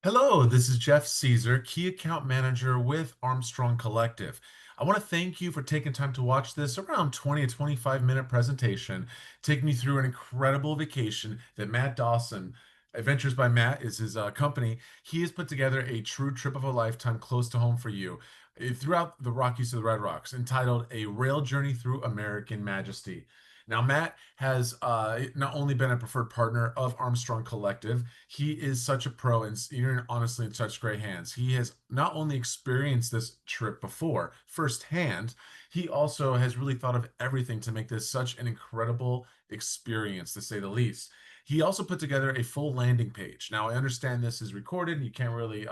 Hello, this is Jeff Caesar, Key Account Manager with Armstrong Collective. I want to thank you for taking time to watch this around 20 to 25-minute presentation, taking you through an incredible vacation that Matt Dawson, Adventures by Matt is his company. He has put together a true trip of a lifetime close to home for you throughout the Rockies to the Red Rocks, entitled A Rail Journey Through American Majesty. Now, Matt has not only been a preferred partner of Armstrong Collective, he is such a pro and you're honestly in such great hands. He has not only experienced this trip before firsthand, he also has really thought of everything to make this such an incredible experience, to say the least. He also put together a full landing page. Now, I understand this is recorded and you can't really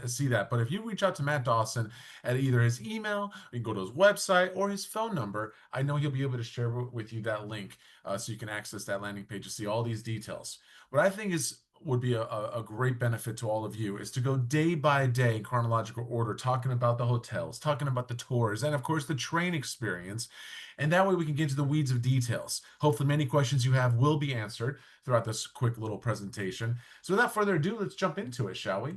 see that, but if you reach out to Matt Dawson at either his email, you can go to his website or his phone number, I know he'll be able to share with you that link so you can access that landing page to see all these details. What I think is would be a great benefit to all of you is to go day by day in chronological order, talking about the hotels, talking about the tours, and of course the train experience. And that way we can get into the weeds of details. Hopefully, many questions you have will be answered throughout this quick little presentation. So without further ado, let's jump into it, shall we?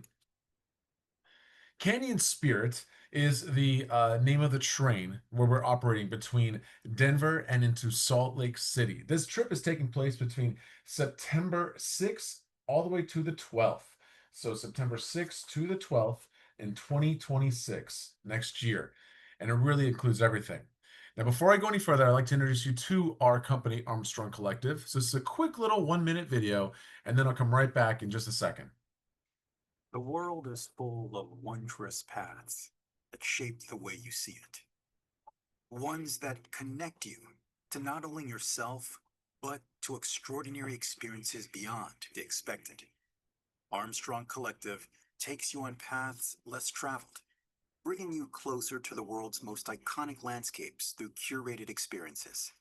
Canyon Spirit is the name of the train where we're operating between Denver and into Salt Lake City. This trip is taking place between September 6th all the way to the 12th. So September 6th to the 12th in 2026, next year. And it really includes everything. Now, before I go any further, I'd like to introduce you to our company, Armstrong Collective. So this is a quick little 1-minute video, and then I'll come right back in just a second. The world is full of wondrous paths that shape the way you see it. Ones that connect you to not only yourself, but to extraordinary experiences beyond the expected. Armstrong Collective takes you on paths less traveled, bringing you closer to the world's most iconic landscapes through curated experiences.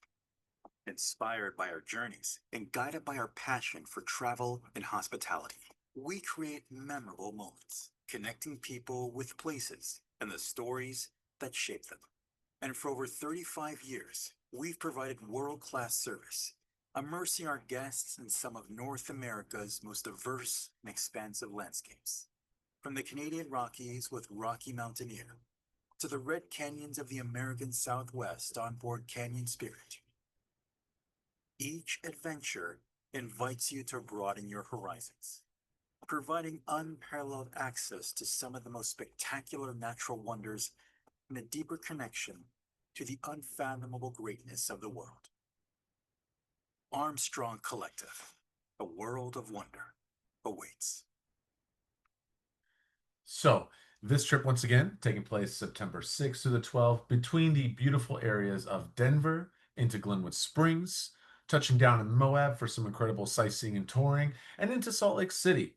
Inspired by our journeys and guided by our passion for travel and hospitality, we create memorable moments, connecting people with places and the stories that shape them. And for over 35 years, we've provided world-class service, immersing our guests in some of North America's most diverse and expansive landscapes. From the Canadian Rockies with Rocky Mountaineer to the red canyons of the American Southwest on board Canyon Spirit, each adventure invites you to broaden your horizons, providing unparalleled access to some of the most spectacular natural wonders and a deeper connection to the unfathomable greatness of the world. Armstrong Collective, a world of wonder, awaits. So, this trip, once again, taking place September 6th to the 12th between the beautiful areas of Denver into Glenwood Springs, touching down in Moab for some incredible sightseeing and touring, and into Salt Lake City.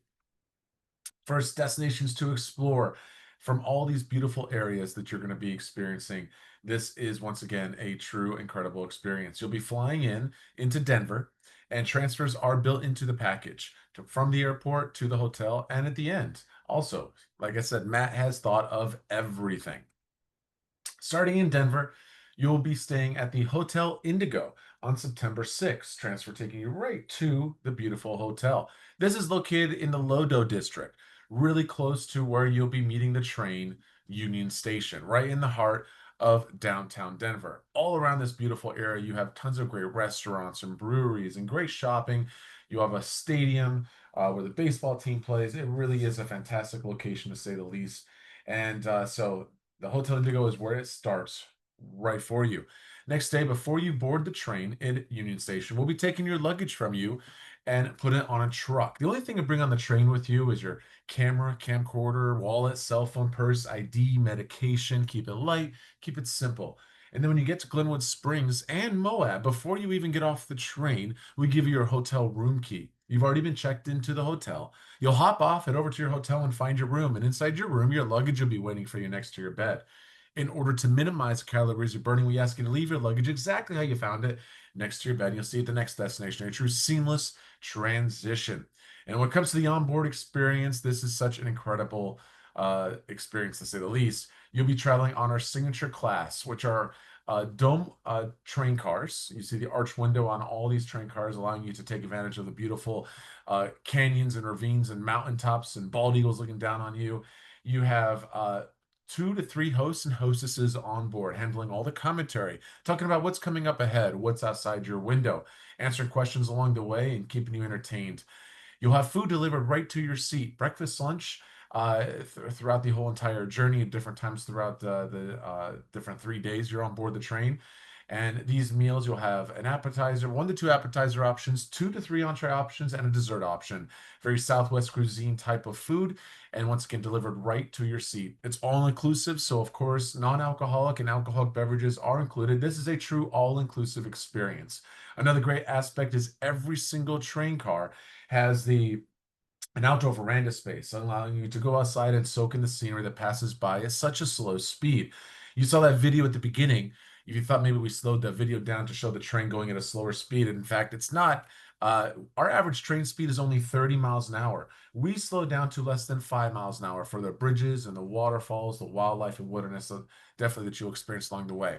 First destinations to explore from all these beautiful areas that you're going to be experiencing. This is once again a true incredible experience. You'll be flying into Denver, and transfers are built into the package from the airport to the hotel and at the end. Also, like I said, Matt has thought of everything. Starting in Denver, you'll be staying at the Hotel Indigo on September 6th. Transfer taking you right to the beautiful hotel. This is located in the Lodo district, really close to where you'll be meeting the train, Union Station, right in the heart of downtown Denver. All around this beautiful area, you have tons of great restaurants and breweries and great shopping. You have a stadium where the baseball team plays. It really is a fantastic location, to say the least. And so the Hotel Indigo is where it starts, right for you. Next day, before you board the train in Union Station, we'll be taking your luggage from you and put it on a truck. The only thing to bring on the train with you is your camera, camcorder, wallet, cell phone, purse, ID, medication. Keep it light, keep it simple. And then when you get to Glenwood Springs and Moab, before you even get off the train, we give you your hotel room key. You've already been checked into the hotel. You'll hop off, head over to your hotel and find your room. And inside your room, your luggage will be waiting for you next to your bed. In order to minimize the calories you're burning, we ask you to leave your luggage exactly how you found it next to your bed. You'll see at the next destination a true seamless transition. And when it comes to the onboard experience, this is such an incredible experience, to say the least. You'll be traveling on our signature class, which are dome train cars. You see the arch window on all these train cars, allowing you to take advantage of the beautiful canyons and ravines and mountaintops and bald eagles looking down on you. You have 2 to 3 hosts and hostesses on board, handling all the commentary, talking about what's coming up ahead, what's outside your window, answering questions along the way, and keeping you entertained. You'll have food delivered right to your seat, breakfast, lunch, throughout the whole entire journey at different times throughout the different 3 days you're on board the train. And these meals, you'll have an appetizer, 1 to 2 appetizer options, 2 to 3 entree options, and a dessert option. Very Southwest cuisine type of food. And once again, delivered right to your seat. It's all inclusive. So, of course, non alcoholic and alcoholic beverages are included. This is a true all inclusive experience. Another great aspect is every single train car has an outdoor veranda space, allowing you to go outside and soak in the scenery that passes by at such a slow speed. You saw that video at the beginning. If you thought maybe we slowed the video down to show the train going at a slower speed, in fact, it's not. Our average train speed is only 30 miles an hour. We slow down to less than 5 miles an hour for the bridges and the waterfalls, the wildlife and wilderness, definitely that you'll experience along the way.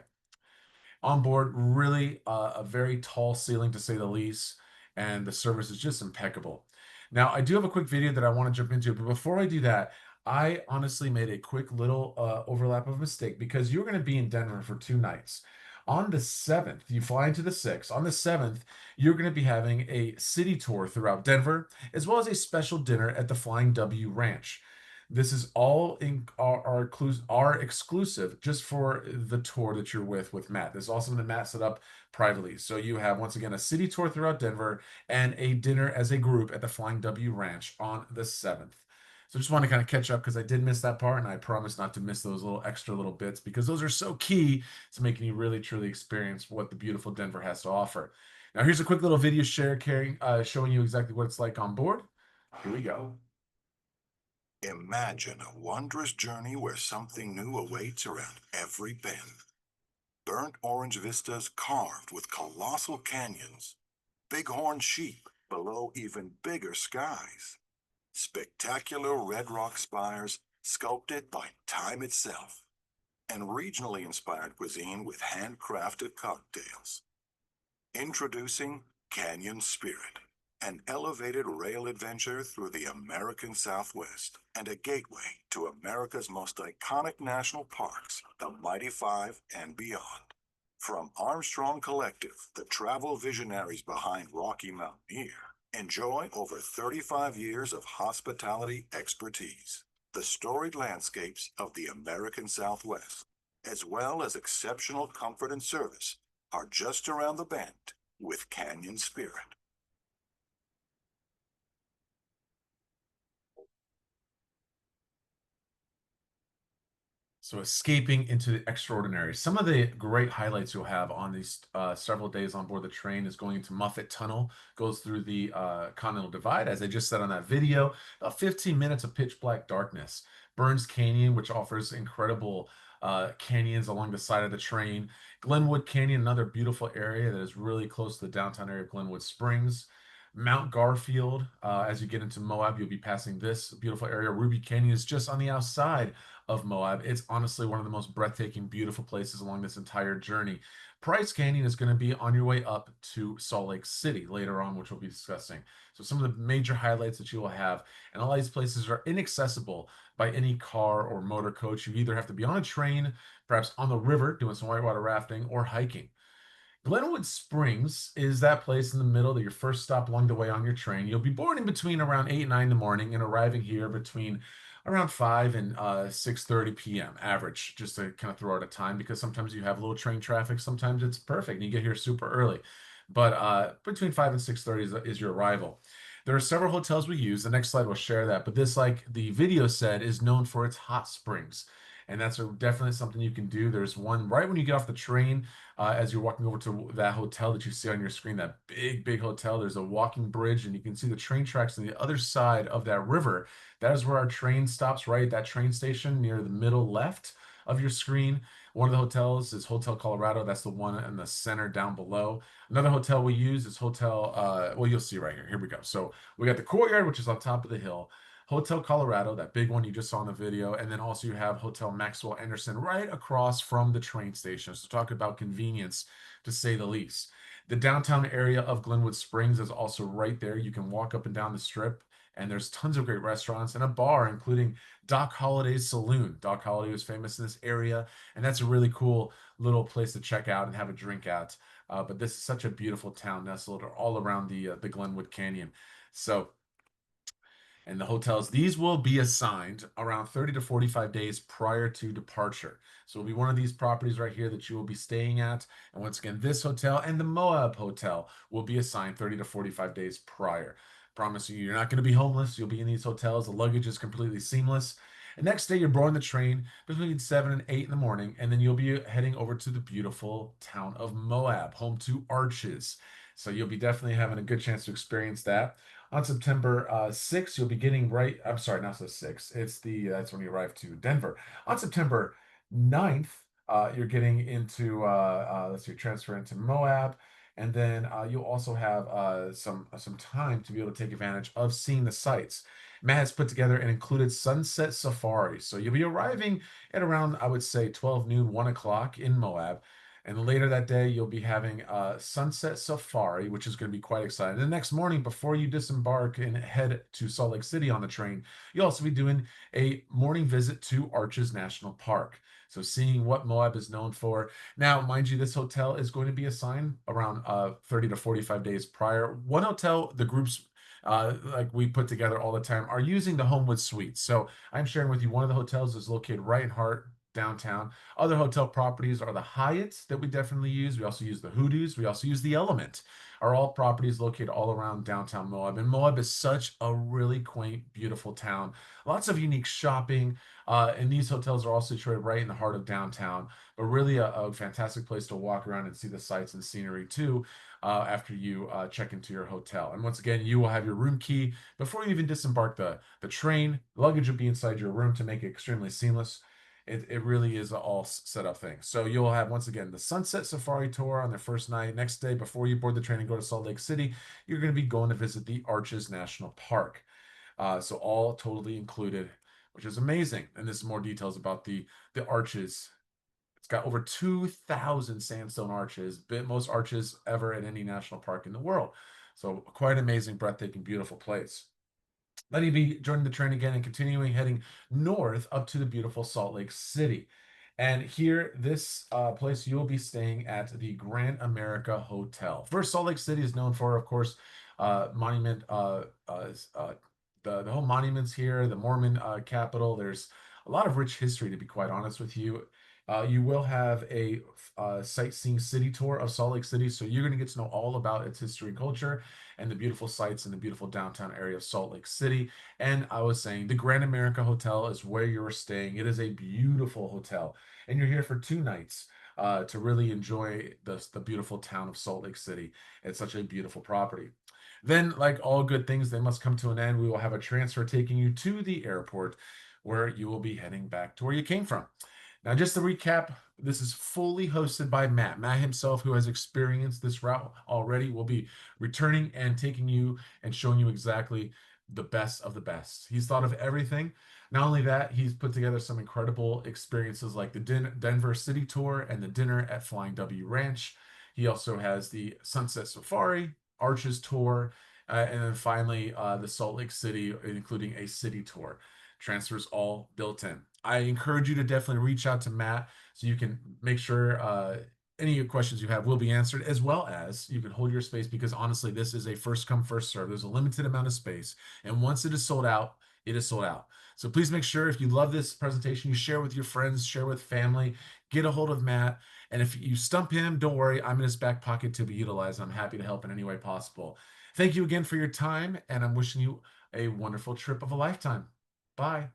On board, really a very tall ceiling to say the least, and the service is just impeccable. Now, I do have a quick video that I want to jump into, but before I do that, I honestly made a quick little overlap of mistake because you're going to be in Denver for 2 nights. On the 7th, you fly into the 6th. On the 7th, you're going to be having a city tour throughout Denver, as well as a special dinner at the Flying W Ranch. This is all in are exclusive just for the tour that you're with Matt. This is also something that Matt set up privately. So you have once again a city tour throughout Denver and a dinner as a group at the Flying W Ranch on the 7th. So just want to kind of catch up because I did miss that part, and I promise not to miss those little extra little bits because those are so key to making you really truly experience what the beautiful Denver has to offer. Now here's a quick little video showing you exactly what it's like on board. Here we go. Imagine a wondrous journey where something new awaits around every bend. Burnt orange vistas carved with colossal canyons, bighorn sheep below even bigger skies, spectacular red rock spires sculpted by time itself, and regionally inspired cuisine with handcrafted cocktails. Introducing Canyon Spirit, an elevated rail adventure through the American Southwest and a gateway to America's most iconic national parks, the Mighty Five and beyond. From Armstrong Collective, the travel visionaries behind Rocky Mountaineer, enjoy over 35 years of hospitality expertise, the storied landscapes of the American Southwest, as well as exceptional comfort and service, are just around the bend with Canyon Spirit. So escaping into the extraordinary. Some of the great highlights you'll have on these several days on board the train is going into Muffet Tunnel, goes through the Continental Divide, as I just said on that video, about 15 minutes of pitch black darkness. Burns Canyon, which offers incredible canyons along the side of the train. Glenwood Canyon, another beautiful area that is really close to the downtown area of Glenwood Springs. Mount Garfield, as you get into Moab, you'll be passing this beautiful area. Ruby Canyon is just on the outside of Moab. It's honestly one of the most breathtaking, beautiful places along this entire journey. Price Canyon is going to be on your way up to Salt Lake City later on, which we'll be discussing. So some of the major highlights that you will have, and all these places are inaccessible by any car or motor coach. You either have to be on a train, perhaps on the river doing some whitewater rafting, or hiking. Glenwood Springs is that place in the middle that your first stop along the way on your train. You'll be boarding between around 8 and 9 in the morning and arriving here between around 5 and 6:30 p.m. average, just to kind of throw out a time because sometimes you have a little train traffic, sometimes it's perfect and you get here super early. But between 5 and 6:30 is your arrival. There are several hotels we use. The next slide will share that. But this, like the video said, is known for its hot springs. And that's definitely something you can do. There's one right when you get off the train as you're walking over to that hotel that you see on your screen, that big, big hotel. There's a walking bridge, and you can see the train tracks on the other side of that river. That is where our train stops, right at that train station near the middle left of your screen. One of the hotels is Hotel Colorado. That's the one in the center down below. Another hotel we use is well, you'll see right here. Here we go. So we got the courtyard, which is on top of the hill. Hotel Colorado, that big one you just saw in the video, and then also you have Hotel Maxwell Anderson right across from the train station. So talk about convenience, to say the least. The downtown area of Glenwood Springs is also right there. You can walk up and down the strip, and there's tons of great restaurants and a bar, including Doc Holliday's Saloon. Doc Holliday was famous in this area, and that's a really cool little place to check out and have a drink at. But this is such a beautiful town nestled all around the Glenwood Canyon. So, and the hotels, these will be assigned around 30 to 45 days prior to departure. So it'll be one of these properties right here that you will be staying at. And once again, this hotel and the Moab Hotel will be assigned 30 to 45 days prior. Promising you, you're not going to be homeless. You'll be in these hotels. The luggage is completely seamless. And next day, you're boarding the train between 7 and 8 in the morning, and then you'll be heading over to the beautiful town of Moab, home to Arches. So you'll be definitely having a good chance to experience that. On September 6th, you'll be getting right. I'm sorry, not the 6th. It's that's when you arrive to Denver. On September 9th, you're getting into let's see, transfer into Moab, and then you'll also have some time to be able to take advantage of seeing the sights. Matt has put together an included sunset safari, so you'll be arriving at around, I would say, 12 noon, 1 o'clock in Moab. And later that day, you'll be having a sunset safari, which is going to be quite exciting. The next morning, before you disembark and head to Salt Lake City on the train, you'll also be doing a morning visit to Arches National Park. So, seeing what Moab is known for. Now, mind you, this hotel is going to be assigned around 30 to 45 days prior. One hotel, the groups like we put together all the time, are using the Homewood Suites. So, I'm sharing with you one of the hotels is located right in heart downtown. Other hotel properties are the Hyatts that we definitely use. We also use the Hoodoos. We also use the Element. Are all properties located all around downtown Moab. And Moab is such a really quaint, beautiful town. Lots of unique shopping. And these hotels are also situated right in the heart of downtown, but really a fantastic place to walk around and see the sights and scenery too. After you check into your hotel. And once again, you will have your room key before you even disembark the train. Luggage will be inside your room to make it extremely seamless. It really is a all set up thing. So you'll have, once again, the Sunset Safari Tour on the first night. Next day, before you board the train and go to Salt Lake City, you're going to be going to visit the Arches National Park. So all totally included, which is amazing. And this is more details about the arches. It's got over 2,000 sandstone arches, most arches ever in any national park in the world. So quite amazing, breathtaking, beautiful place. Then you'd be joining the train again and continuing heading north up to the beautiful Salt Lake City. And here, this place, you'll be staying at the Grand America Hotel. First, Salt Lake City is known for, of course, monument, the whole monuments here, the Mormon capital. There's a lot of rich history, to be quite honest with you. You will have a sightseeing city tour of Salt Lake City, so you're going to get to know all about its history and culture and the beautiful sights in the beautiful downtown area of Salt Lake City. And I was saying the Grand America Hotel is where you're staying. It is a beautiful hotel, and you're here for 2 nights to really enjoy the beautiful town of Salt Lake City. It's such a beautiful property. Then, like all good things, they must come to an end. We will have a transfer taking you to the airport where you will be heading back to where you came from. Now, just to recap, this is fully hosted by Matt. Matt himself, who has experienced this route already, will be returning and taking you and showing you exactly the best of the best. He's thought of everything. Not only that, he's put together some incredible experiences like the Denver City Tour and the dinner at Flying W Ranch. He also has the Sunset Safari, Arches Tour, and then finally the Salt Lake City, including a city tour. Transfers all built in. I encourage you to definitely reach out to Matt so you can make sure any questions you have will be answered, as well as you can hold your space because honestly, this is a first come, first serve. There's a limited amount of space. And once it is sold out, it is sold out. So please make sure if you love this presentation, you share with your friends, share with family, get a hold of Matt. And if you stump him, don't worry, I'm in his back pocket to be utilized. I'm happy to help in any way possible. Thank you again for your time, and I'm wishing you a wonderful trip of a lifetime. Bye.